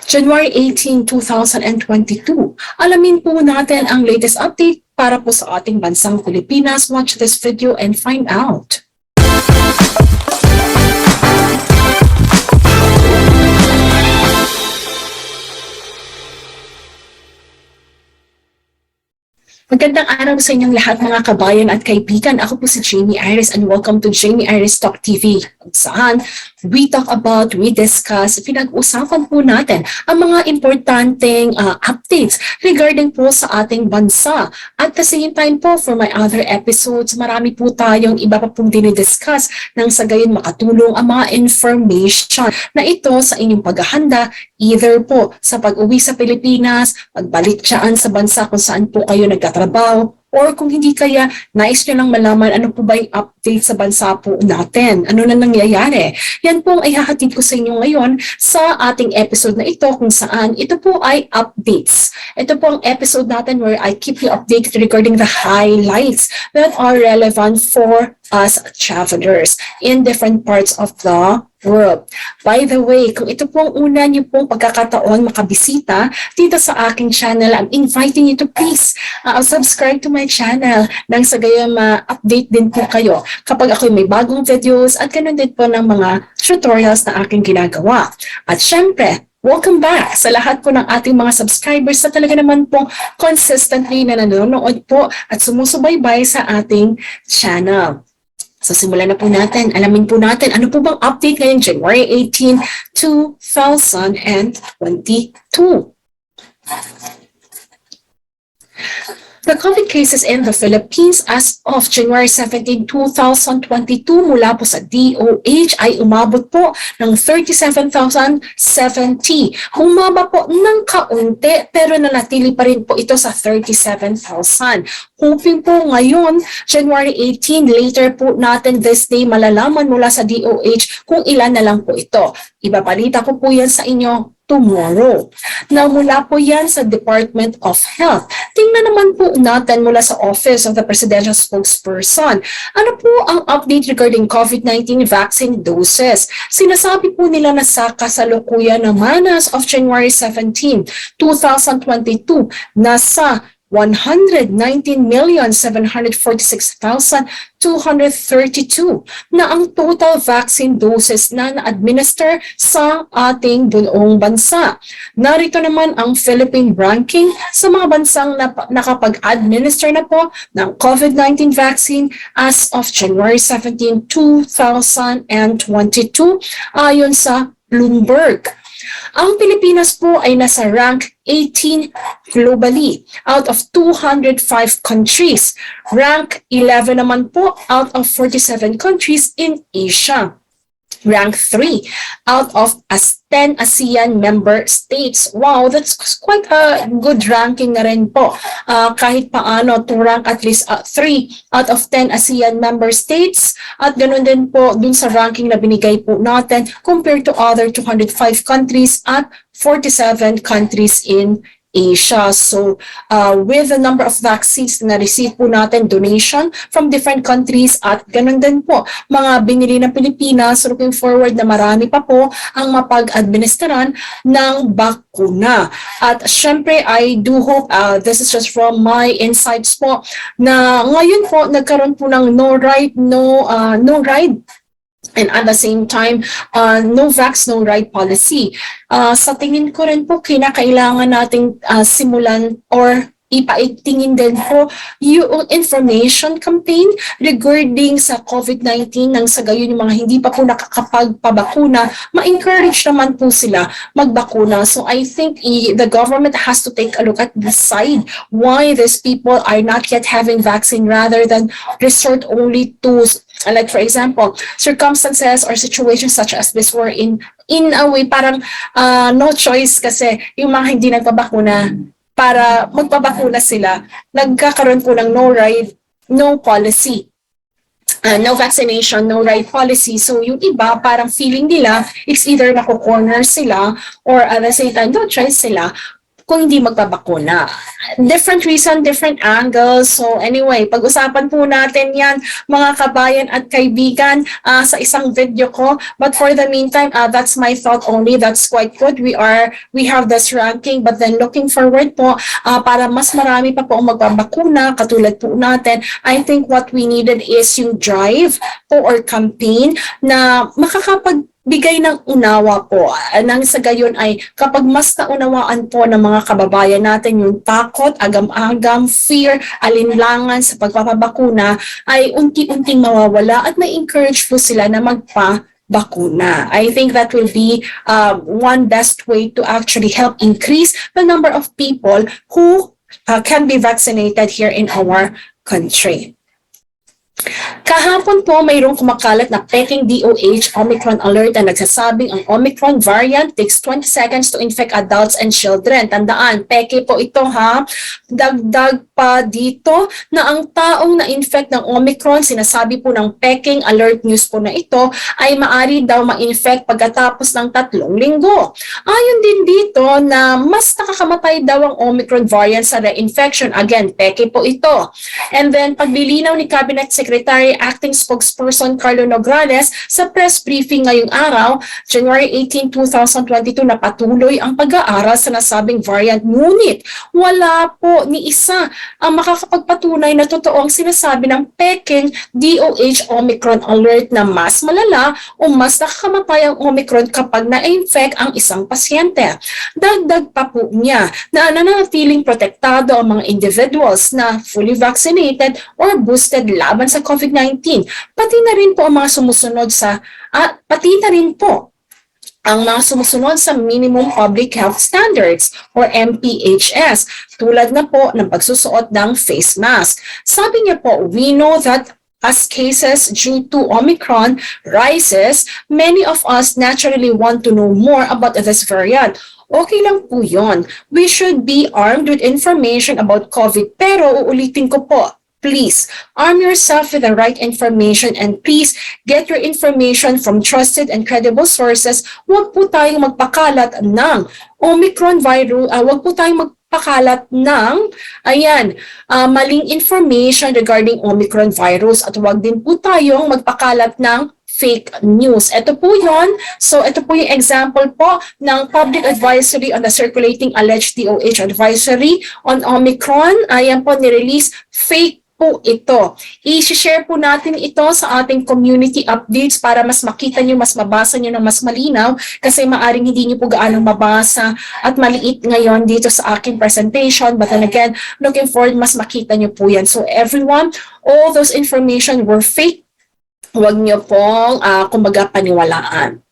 January 18, 2022. Alamin po natin ang latest update para po sa ating bansang Pilipinas. Watch this video and find out. Magandang araw sa inyong lahat mga kabayan at kaibigan. Ako po si Jamey Iris and welcome to Jamey Iris TALK TV, kung saan we talk about, we discuss, pinag-usapan po natin ang mga importanteng updates regarding po sa ating bansa. At the same time po, for my other episodes, marami po tayong iba pa pong dinidiscuss nang sa gayon makatulong ang mga information na ito sa inyong paghahanda, either po sa pag-uwi sa Pilipinas, pagbalik dyan sa bansa kung saan po kayo nagtatrabaho, or kung hindi kaya, nais nyo lang malaman ano po ba yung update sa bansa po natin. Ano na nangyayari? Yan po ang ihahatid ko sa inyo ngayon sa ating episode na ito kung saan ito po ay updates. Ito po ang episode natin where I keep you updated regarding the highlights that are relevant for us travelers in different parts of the world. By the way, kung ito po ang una niyo pong pagkakataon makabisita dito sa aking channel, I'm inviting you to please subscribe to my channel nang sa gayon ma-update din po kayo kapag ako may bagong videos at ganun din po ng mga tutorials na aking ginagawa. At syempre, welcome back sa lahat po ng ating mga subscribers na talaga naman po consistently na nanonood po at sumusubaybay sa ating channel. So simulan na po natin. Alamin po natin ano po bang update ngayong January 18, 2022. The COVID cases in the Philippines as of January 17, 2022 mula po sa DOH ay umabot po ng 37,070. Humaba po ng kaunti pero nanatili pa rin po ito sa 37,000. Hoping po ngayon, January 18, later po natin this day malalaman mula sa DOH kung ilan na lang po ito. Ibabalita ko po yan sa inyo tomorrow. Now, mula po yan sa Department of Health. Tingnan naman po natin mula sa Office of the Presidential Spokesperson. Ano po ang update regarding COVID-19 vaccine doses? Sinasabi po nila na sa kasalukuyan naman as of January 17, 2022, nasa 119,746,232 na ang total vaccine doses na na-administer sa ating buong bansa. Narito naman ang Philippine ranking sa mga bansang nakapag-administer na po ng COVID-19 vaccine as of January 17, 2022 ayon sa Bloomberg. Ang Pilipinas po ay nasa rank 18 globally out of 205 countries. Rank 11 naman po out of 47 countries in Asia. Rank 3 out of 10 ASEAN member states. Wow, that's quite a good ranking na rin po. Kahit paano to rank at least 3 out of 10 ASEAN member states. At ganoon din po dun sa ranking na binigay po natin compared to other 205 countries at 47 countries in Asia. So, with the number of vaccines na receive po natin, donation from different countries at ganun din po, mga binili ng Pilipinas, looking forward na marami pa po ang mapag-administeran ng bakuna. At syempre, I do hope, this is just from my insights po, na ngayon po, nagkaroon po ng no ride, no ride. And at the same time, no vax, no ride policy. Sa tingin ko rin po, kinakailangan nating simulan or ipaigtingin din po yung information campaign regarding sa COVID-19 nang sa gayon yung mga hindi pa po nakakapagpabakuna, ma-encourage naman po sila magbakuna. So I think the government has to take a look at the side why these people are not yet having vaccine rather than resort only to, like for example, circumstances or situations such as this were in a way parang no choice kasi yung mga hindi nagpabakuna para magpabakuna sila, nagkakaroon po ng no ride, no policy. No vaccination, no ride policy. So yung iba, parang feeling nila, it's either nakukorner sila or at the same time, no choice sila kung hindi magpabakuna. Different reason, different angles. So anyway, pag-usapan po natin yan mga kabayan at kaibigan sa isang video ko. But for the meantime, that's my thought only. That's quite good. We have this ranking, but then looking forward po para mas marami pa po ang magbabakuna katulad po natin. I think what we needed is yung drive po or campaign na makakapagbigay ng unawa po. Nang sa gayon ay kapag mas naunawaan po ng mga kababayan natin yung takot, agam-agam, fear, alinlangan sa pagpapabakuna ay unti-unting mawawala at may encourage po sila na magpabakuna. I think that will be one best way to actually help increase the number of people who can be vaccinated here in our country. Kahapon po mayroong kumakalat na peking DOH Omicron alert na nagsasabing ang Omicron variant takes 20 seconds to infect adults and children. Tandaan, peke po ito ha. Dagdag pa dito na ang taong na-infect ng Omicron, sinasabi po ng peking alert news po na ito, ay maari daw ma-infect pagkatapos ng 3 linggo. Ayon din dito na mas nakakamatay daw ang Omicron variant sa reinfection. Again, peke po ito. And then paglilinaw ni Cabinet Secretary Acting Spokesperson Carlo Nograles sa press briefing ngayong araw, January 18, 2022, na patuloy ang pag-aaral sa nasabing variant. Ngunit wala po ni isa ang makakapagpatunay na totoo ang sinasabi ng peking DOH Omicron alert na mas malala o mas nakakamatay ang Omicron kapag na-infect ang isang pasyente. Dagdag pa po niya na nananatiling protektado ang mga individuals na fully vaccinated or boosted laban sa COVID-19. Pati na rin po ang mga sumusunod sa minimum public health standards or MPHS, tulad na po ng pagsusuot ng face mask. Sabi niya po, we know that as cases due to Omicron rises, many of us naturally want to know more about this variant. Okay lang po yun. We should be armed with information about COVID, pero uulitin ko po, please arm yourself with the right information and please get your information from trusted and credible sources. Huwag po tayong magpakalat ng Omicron virus, huwag po tayong magpakalat ng maling information regarding Omicron virus at huwag din po tayong magpakalat ng fake news. Ito po yun. So ito po yung example po ng public advisory on the circulating alleged DOH advisory on Omicron. Ayan po, nirelease fake po ito. I-share po natin ito sa ating community updates para mas makita nyo, mas mabasa nyo ng mas malinaw kasi maaring hindi nyo po gaano mabasa at maliit ngayon dito sa aking presentation. But then again, looking forward, mas makita nyo po yan. So everyone, all those information were fake. Huwag nyo pong kumbaga paniwalaan.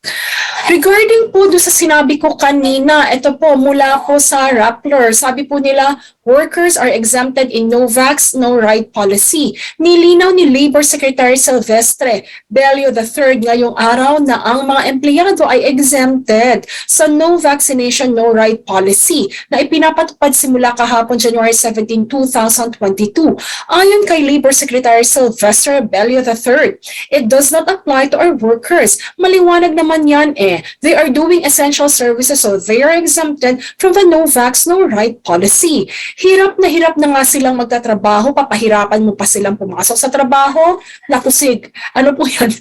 Regarding po doon sa sinabi ko kanina, ito po mula po sa Rappler, sabi po nila, workers are exempted in no vax, no right policy. Nilinaw ni Labor Secretary Silvestre Bello III ngayong araw na ang mga empleyado ay exempted sa no vaccination, no right policy na ipinapatupad simula kahapon January 17, 2022. Ayon kay Labor Secretary Silvestre Bello III, it does not apply to our workers. Maliwanag naman yan They are doing essential services, so they are exempted from the no vax, no right policy. Hirap na nga silang magtatrabaho, papahirapan mo pa silang pumasok sa trabaho. Nakusig. Ano po yan?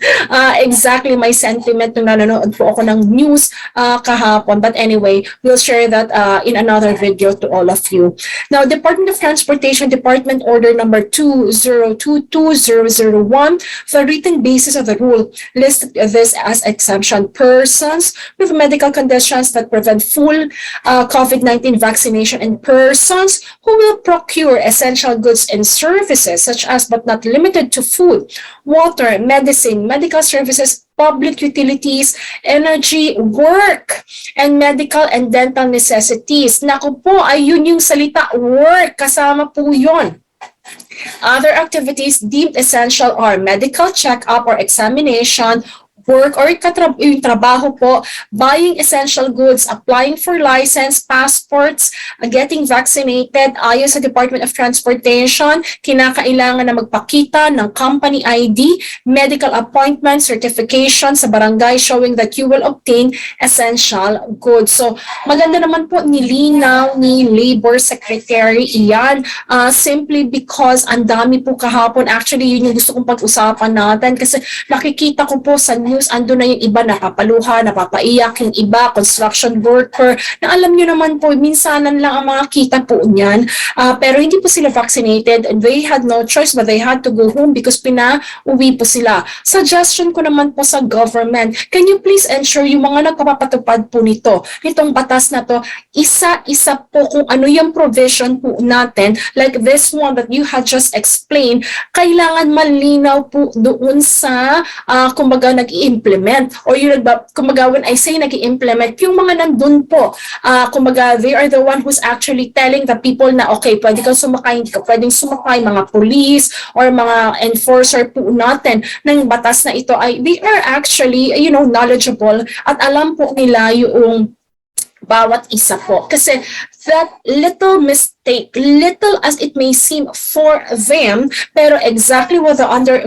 Exactly my sentiment nung nanonood po ako ng news kahapon. But anyway, we'll share that in another video to all of you. Now, Department of Transportation, Department Order number 2022-001, the written basis of the rule listed this as exemption. Persons with medical conditions that prevent full COVID-19 vaccination and persons who will procure essential goods and services such as but not limited to food, water, medicine, medical services, public utilities, energy, work, and medical and dental necessities. Naku po, ayun yung salita work, kasama po yun. Other activities deemed essential are medical check-up or examination, work or yung trabaho po, buying essential goods, applying for license, passports, getting vaccinated, ayon sa Department of Transportation, kinakailangan na magpakita ng company ID, medical appointment, certification sa barangay showing that you will obtain essential goods. So, maganda naman po nilinaw ni Labor Secretary iyan simply because ang dami po kahapon. Actually, yun yung gusto kong pag-usapan natin kasi nakikita ko po sa news, ando na yung iba napapaluha, napapaiyak, yung iba, construction worker, na alam nyo naman po, minsanan lang ang mga kita po niyan. Pero hindi po sila vaccinated and they had no choice but they had to go home because pinauwi po sila. Suggestion ko naman po sa government, can you please ensure yung mga nagpapatupad po nitong batas na to, isa-isa po kung ano yung provision po natin, like this one that you had just explained, kailangan malinaw po doon sa kumbaga nag-i-implement or yung kumbaga when I say nag-i-implement, yung mga nandun po, kumbaga they are the one who's actually telling the people na okay, pwede kang sumakay, hindi ka pwedeng sumakay, mga police or mga enforcer po natin ng batas na ito ay they are actually, knowledgeable at alam po nila yung bawat isa po. Kasi that little mistake, little as it may seem for them, pero exactly what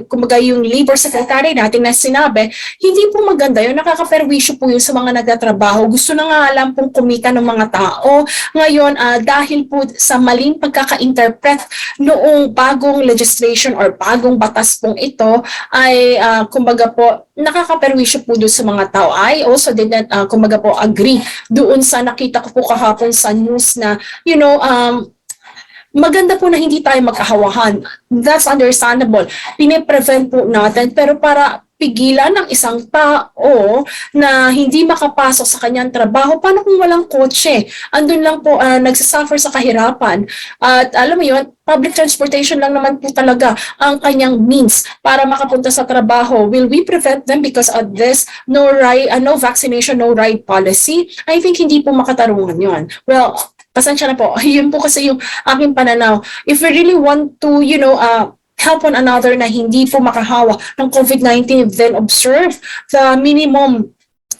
kumbaga yung labor secretary natin na sinabi, hindi po maganda yun, nakakaperwisyo po yun sa mga nagtatrabaho. Gusto na nga alam pong kumita ng mga tao. Ngayon, dahil po sa maling pagkaka-interpret noong bagong legislation or bagong batas pong ito, ay kumbaga po, nakakaperwisyo po doon sa mga tao. I also did not, kumbaga po, agree doon sa nakita ko po kahapon sa news na, maganda po na hindi tayo magkahawahan. That's understandable. Pine-prevent po natin, pero para pigilan ng isang tao na hindi makapasok sa kanyang trabaho, paano kung walang kotse? Andun lang po, nagsasuffer sa kahirapan. At alam mo yun, public transportation lang naman po talaga ang kanyang means para makapunta sa trabaho. Will we prevent them because of this no vaccination, no ride policy? I think hindi po makatarungan yun. Well, pasensya na po. Yun po kasi yung aking pananaw. If we really want to, help one another na hindi po makahawa ng COVID-19, then observe the minimum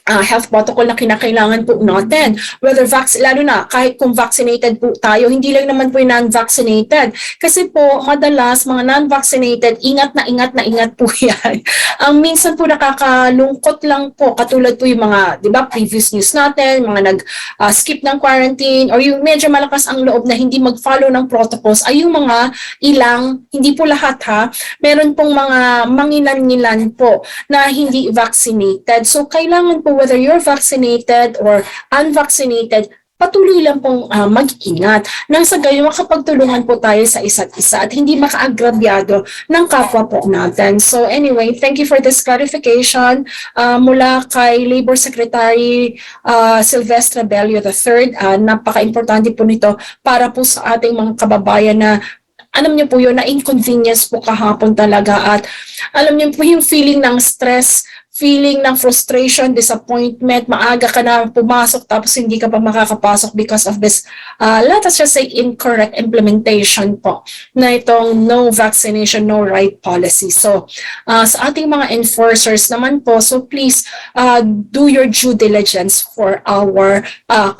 health protocol na kinakailangan po natin. Whether lalo na kahit kung vaccinated po tayo, hindi lang naman po yung non-vaccinated. Kasi po, madalas, mga non-vaccinated, ingat na ingat po yan. Ang minsan po nakakalungkot lang po, katulad po yung mga, di ba, previous news natin, mga nag-skip ng quarantine, or yung medyo malakas ang loob na hindi mag-follow ng protocols, ay yung mga ilang, hindi po lahat ha, meron pong mga mangilan-ngilan po na hindi vaccinated. So, kailangan po whether you're vaccinated or unvaccinated, patuloy lang pong mag-ingat nang sa gayon makapagtulungan po tayo sa isa't isa at hindi makaagrabyado ng kapwa po natin. So anyway, thank you for this clarification mula kay Labor Secretary Silvestre Bello III. Napaka-importante po nito para po sa ating mga kababayan na alam niyo po yun, na-inconvenience po kahapon talaga at alam niyo po yung feeling ng stress, feeling ng frustration, disappointment, maaga ka na pumasok tapos hindi ka pa makakapasok because of this, let us just say, incorrect implementation po na itong no vaccination, no ride policy. So, sa ating mga enforcers naman po, so please do your due diligence for our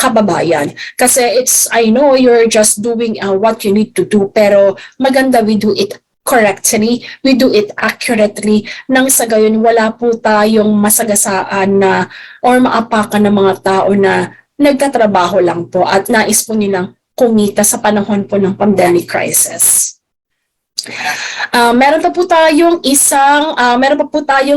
kababayan. Kasi I know you're just doing what you need to do, pero maganda we do it correctly, we do it accurately, nang sa gayon wala po tayong masagasaan na or maapakan ng mga tao na nagtatrabaho lang po at nais po nilang kumita sa panahon po ng pandemic crisis. Meron pa po tayong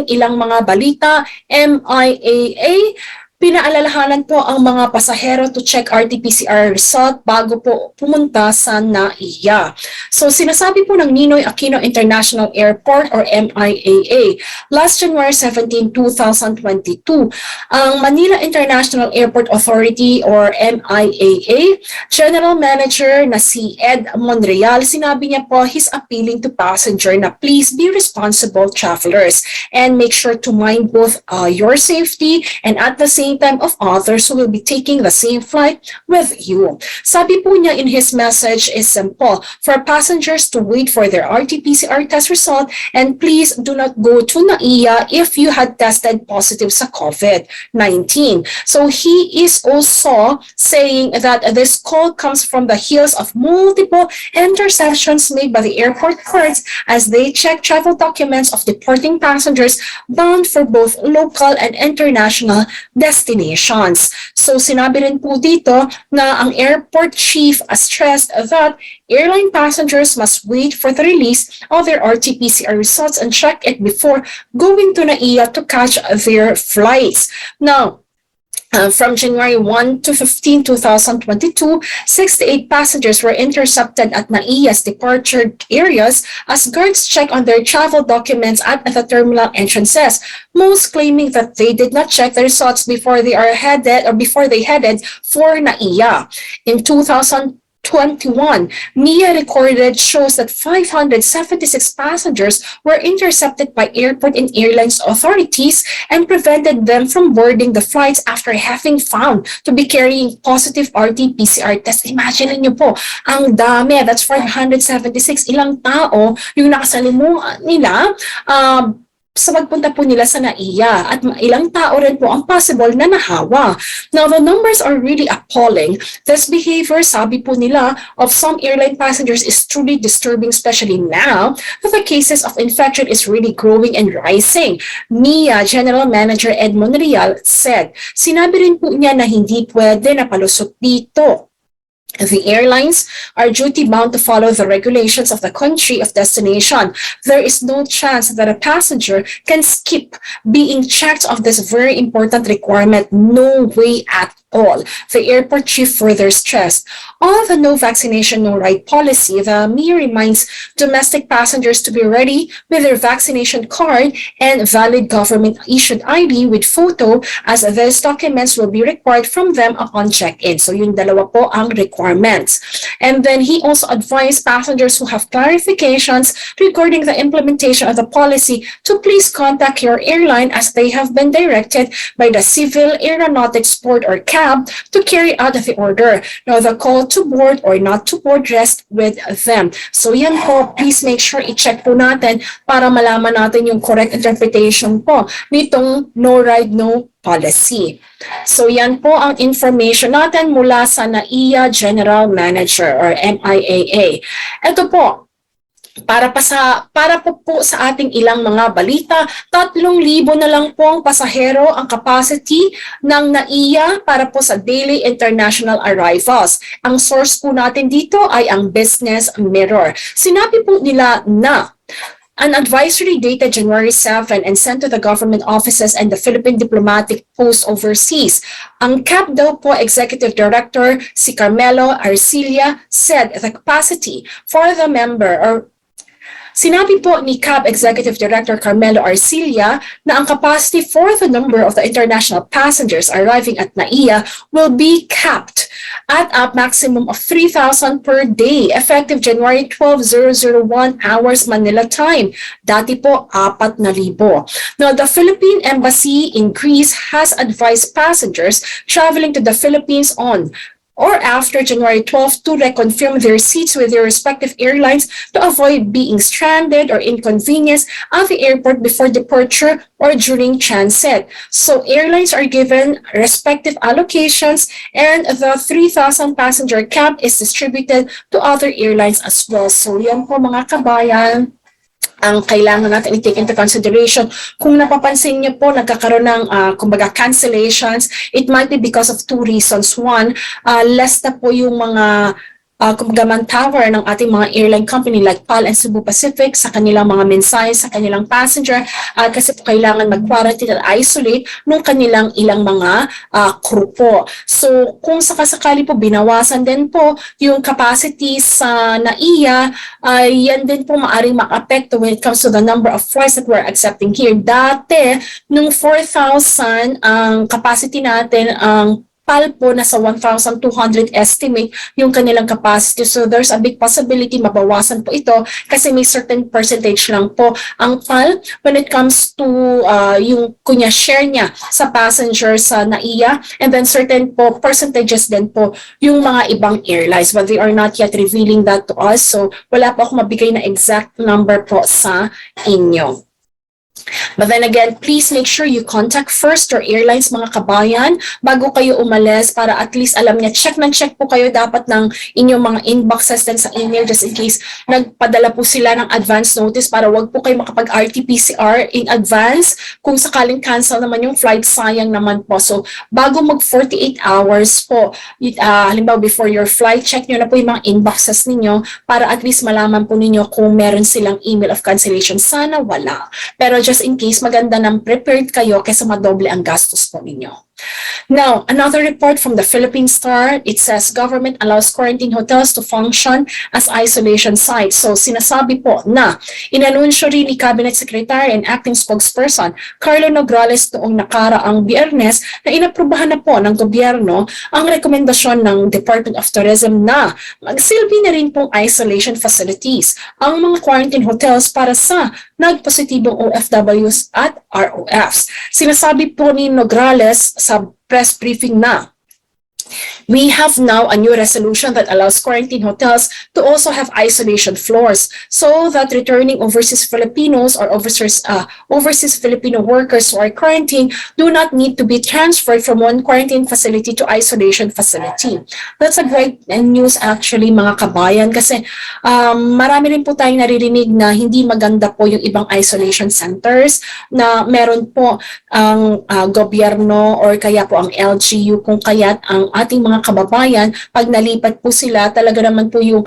ilang mga balita. MIAA, pinaalalahanan po ang mga pasahero to check RT-PCR result bago po pumunta sa NAIA. So sinasabi po ng Ninoy Aquino International Airport or MIAA, last January 17, 2022, ang Manila International Airport Authority or MIAA, General Manager na si Ed Monreal, sinabi niya po he's appealing to passenger na please be responsible travelers and make sure to mind both your safety and at the same same time of others who will be taking the same flight with you. Sabi po niya in his message is simple, for passengers to wait for their RT-PCR test result, and please do not go to NAIA if you had tested positive sa COVID-19. So he is also saying that this call comes from the heels of multiple interceptions made by the airport guards as they check travel documents of departing passengers bound for both local and international destinations. So sinabi rin po dito na ang airport chief stressed that airline passengers must wait for the release of their RT-PCR results and check it before going to NAIA to catch their flights. Now, from January 1 to 15, 2022, 68 passengers were intercepted at NAIA's departure areas as guards check on their travel documents at the terminal entrances, most claiming that they did not check the results before they headed for NAIA. In 2021, NAIA recorded shows that 576 passengers were intercepted by airport and airlines authorities and prevented them from boarding the flights after having found to be carrying positive RT-PCR test. Imagine niyo po, ang dami, that's 576, ilang tao yung nakasalimuhan nila sa pagpunta po nila sa NAIA at ilang tao rin po ang possible na nahawa. Now, the numbers are really appalling. This behavior, sabi po nila, of some airline passengers is truly disturbing, especially now that the cases of infection is really growing and rising. NAIA General Manager Edmond Real said, sinabi rin po niya na hindi pwede na palusot dito. The airlines are duty-bound to follow the regulations of the country of destination. There is no chance that a passenger can skip being checked of this very important requirement. No way at all. The airport chief further stressed, on the no vaccination, no ride policy, the NAIA reminds domestic passengers to be ready with their vaccination card and valid government-issued ID with photo, as these documents will be required from them upon check-in. So yung dalawa po ang requirements. And then he also advised passengers who have clarifications regarding the implementation of the policy to please contact your airline as they have been directed by the Civil Aeronautics Board or CAB to carry out the order. Now, the call to board or not to board rests with them. So yan po, please make sure i-check po natin para malaman natin yung correct interpretation po nitong no ride, no policy. So yan po ang information natin mula sa NAIA General Manager or MIAA. Ito po, para po sa ating ilang mga balita, 3,000 na lang po ang pasahero ang capacity ng NAIA para po sa daily international arrivals. Ang source po natin dito ay ang Business Mirror. Sinabi po nila na an advisory dated January 7 and sent to the government offices and the Philippine diplomatic post overseas. Ang CAP daw po Executive Director si Carmelo Arcilla said the capacity for the member or sinabi po ni CAB Executive Director Carmelo Arcilla na ang capacity for the number of the international passengers arriving at NAIA will be capped at a maximum of 3,000 per day effective January 12, 001 hours Manila time. Dati po 4,000. Now, the Philippine Embassy in Greece has advised passengers traveling to the Philippines on or after January 12 to reconfirm their seats with their respective airlines to avoid being stranded or inconvenienced at the airport before departure or during transit. So airlines are given respective allocations and the 3,000 passenger cap is distributed to other airlines as well. So yan po mga kabayan, ang kailangan natin i-take into consideration. Kung napapansin niyo po, nagkakaroon ng kumbaga cancellations, it might be because of two reasons. One, less na po yung mga kumbaga manpower ng ating mga airline company like PAL and Cebu Pacific sa kanilang mga mensahe sa kanilang passenger kasi po kailangan mag-quarantine at isolate nung kanilang ilang mga crew po. So kung sakasakali po binawasan din po yung capacity sa NAIA, yan din po maaring maka-apekto when it comes to the number of flights that we're accepting here. Dati, nung 4,000 ang capacity natin, ang PAL po nasa 1,200 estimate yung kanilang capacity. So there's a big possibility mabawasan po ito kasi may certain percentage lang po ang PAL when it comes to yung kunya share niya sa passengers sa NAIA, and then certain po percentages din po yung mga ibang airlines, but they are not yet revealing that to us. So wala po ako mabigay na exact number po sa inyo. But then again, please make sure you contact first your airlines mga kabayan bago kayo umalis para at least alam niya, check po kayo dapat ng inyong mga inboxes din sa email just in case nagpadala po sila ng advance notice para wag po kayo makapag-RT-PCR in advance kung sakaling cancel naman yung flight, sayang naman po. So bago mag 48 hours po, halimbawa before your flight, check nyo na po yung mga inboxes ninyo para at least malaman po ninyo kung meron silang email of cancellation. Sana wala. Pero just in case, maganda nang prepared kayo kaysa madoble ang gastos po ninyo. Now, another report from the Philippine Star, it says government allows quarantine hotels to function as isolation sites. So sinasabi po na inanunsyo rin ni Cabinet Secretary and Acting Spokesperson Carlo Nograles noong nakaraang Biyernes na inaprubahan na po ng gobyerno ang rekomendasyon ng Department of Tourism na magsilbi na rin pong isolation facilities ang mga quarantine hotels para sa nagpositibong OFWs at ROFs. Sinasabi po ni Nograles sa press briefing na we have now a new resolution that allows quarantine hotels to also have isolation floors so that returning overseas Filipinos or overseas Filipino workers who are quarantined do not need to be transferred from one quarantine facility to isolation facility. That's a great news actually mga kabayan kasi marami rin po tayong naririnig na hindi maganda po yung ibang isolation centers na meron po ang gobyerno or kaya po ang LGU kung kaya't ang ating mga kababayan, pag nalipat po sila, talaga naman po yung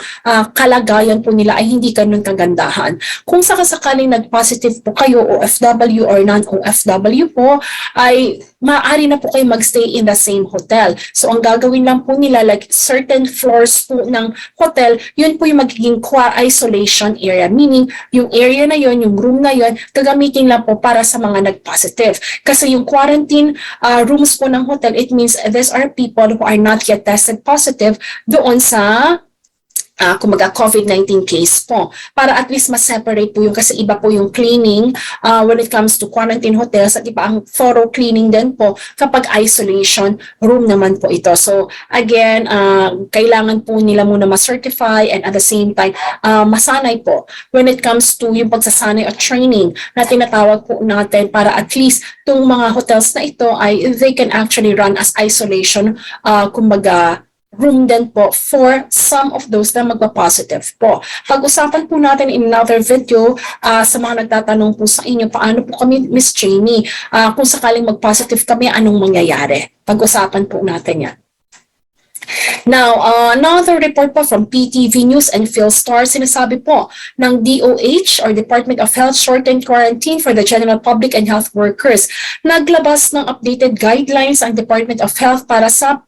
kalagayan po nila ay hindi ganun kagandahan. Kung sakasakaling nag-positive po kayo, OFW or non-OFW po, ay maaari na po kayo magstay in the same hotel. So ang gagawin lang po nila, like certain floors po ng hotel, yun po yung magiging isolation area. Meaning, yung area na yun, yung room na yun, gagamitin lang po para sa mga nag-positive. Kasi yung quarantine rooms po ng hotel, it means these are people who are not yet tested positive doon sa kumaga COVID-19 case po. Para at least ma-separate po yung kasi iba po yung cleaning when it comes to quarantine hotels at iba ang thorough cleaning din po kapag isolation room naman po ito. So again, kailangan po nila muna ma-certify and at the same time masanay po when it comes to yung pagsasanay at training na tinatawag po natin para at least itong mga hotels na ito ay they can actually run as isolation kumbaga room din po for some of those na magpa-positive po. Pag-usapan po natin in another video sa mga nagtatanong po sa inyo, paano po kami, Miss Jamey, kung sakaling mag-positive kami, anong mangyayari? Pag-usapan po natin yan. Now, another report po from PTV News and PhilStar, sinasabi po ng DOH or Department of Health shortened quarantine for the general public and health workers. Naglabas ng updated guidelines ang Department of Health para sa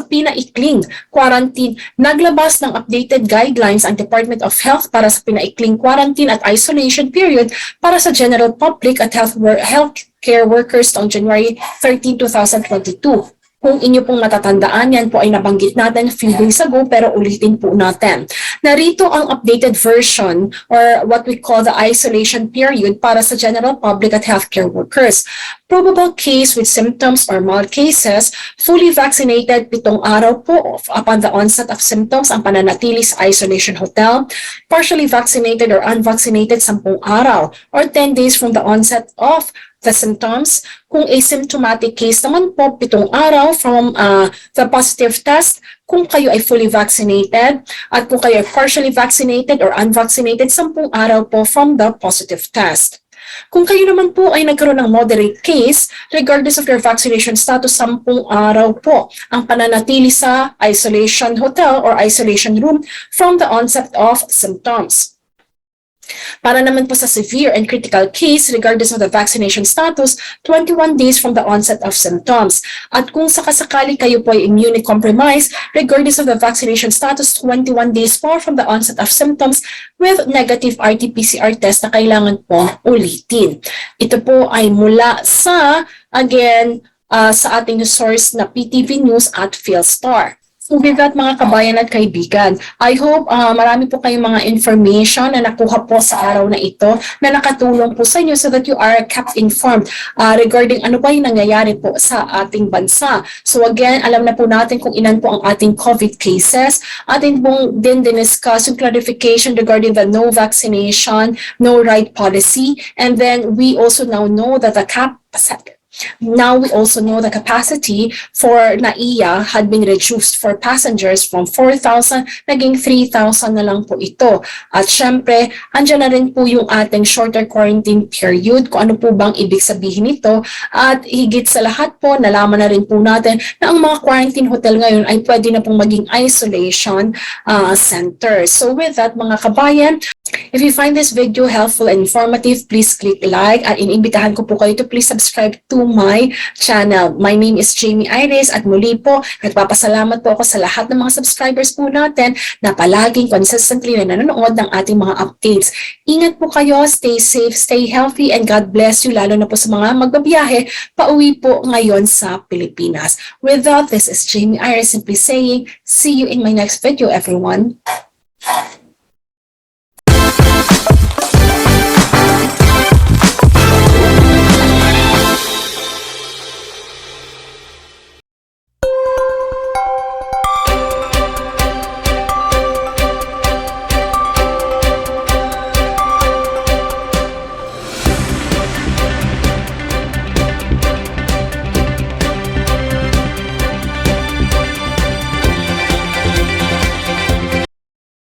pinaikling quarantine. Naglabas ng updated guidelines ang Department of Health para sa pinaikling quarantine at isolation period para sa general public at healthcare workers noong January 13, 2022. Kung inyo pong matatandaan, yan po ay nabanggit natin few days ago pero ulitin po natin. Narito ang updated version or what we call the isolation period para sa general public at healthcare workers. Probable case with symptoms or mild cases, fully vaccinated 7 araw po upon the onset of symptoms ang pananatili sa isolation hotel, partially vaccinated or unvaccinated 10 araw or 10 days from the onset of the symptoms. Kung asymptomatic case naman po, 7 araw from the positive test kung kayo ay fully vaccinated at kung kayo ay partially vaccinated or unvaccinated, 10 araw po from the positive test. Kung kayo naman po ay nagkaroon ng moderate case, regardless of your vaccination status, 10 araw po ang pananatili sa isolation hotel or isolation room from the onset of symptoms. Para naman po sa severe and critical case, regardless of the vaccination status, 21 days from the onset of symptoms. At kung sakasakali kayo po ay immunocompromised, regardless of the vaccination status, 21 days po from the onset of symptoms with negative RT-PCR test na kailangan po ulitin. Ito po ay mula sa, again, sa ating source na PTV News at PhilStar. So with that, mga kabayan at kaibigan, I hope marami po kayong mga information na nakuha po sa araw na ito na nakatulong po sa inyo so that you are kept informed regarding ano ba yung nangyayari po sa ating bansa. So again, alam na po natin kung ilan po ang ating COVID cases. Atin pong din diniscuss yung clarification regarding the no vaccination, no right policy. And then we also now know that the capacity for NAIA had been reduced for passengers from 4,000 naging 3,000 na lang po ito. At syempre, andyan na rin po yung ating shorter quarantine period, kung ano po bang ibig sabihin nito. At higit sa lahat po, nalaman na rin po natin na ang mga quarantine hotel ngayon ay pwede na pong maging isolation center. So with that, mga kabayan, if you find this video helpful and informative, please click like at inimbitahan ko po kayo to please subscribe to my channel. My name is Jamey Iris at muli po, nagpapasalamat po ako sa lahat ng mga subscribers po natin na palaging consistently na nanonood ng ating mga updates. Ingat po kayo, stay safe, stay healthy, and God bless you, lalo na po sa mga magbabiyahe pauwi po ngayon sa Pilipinas. With that, this is Jamey Iris simply saying, see you in my next video, everyone.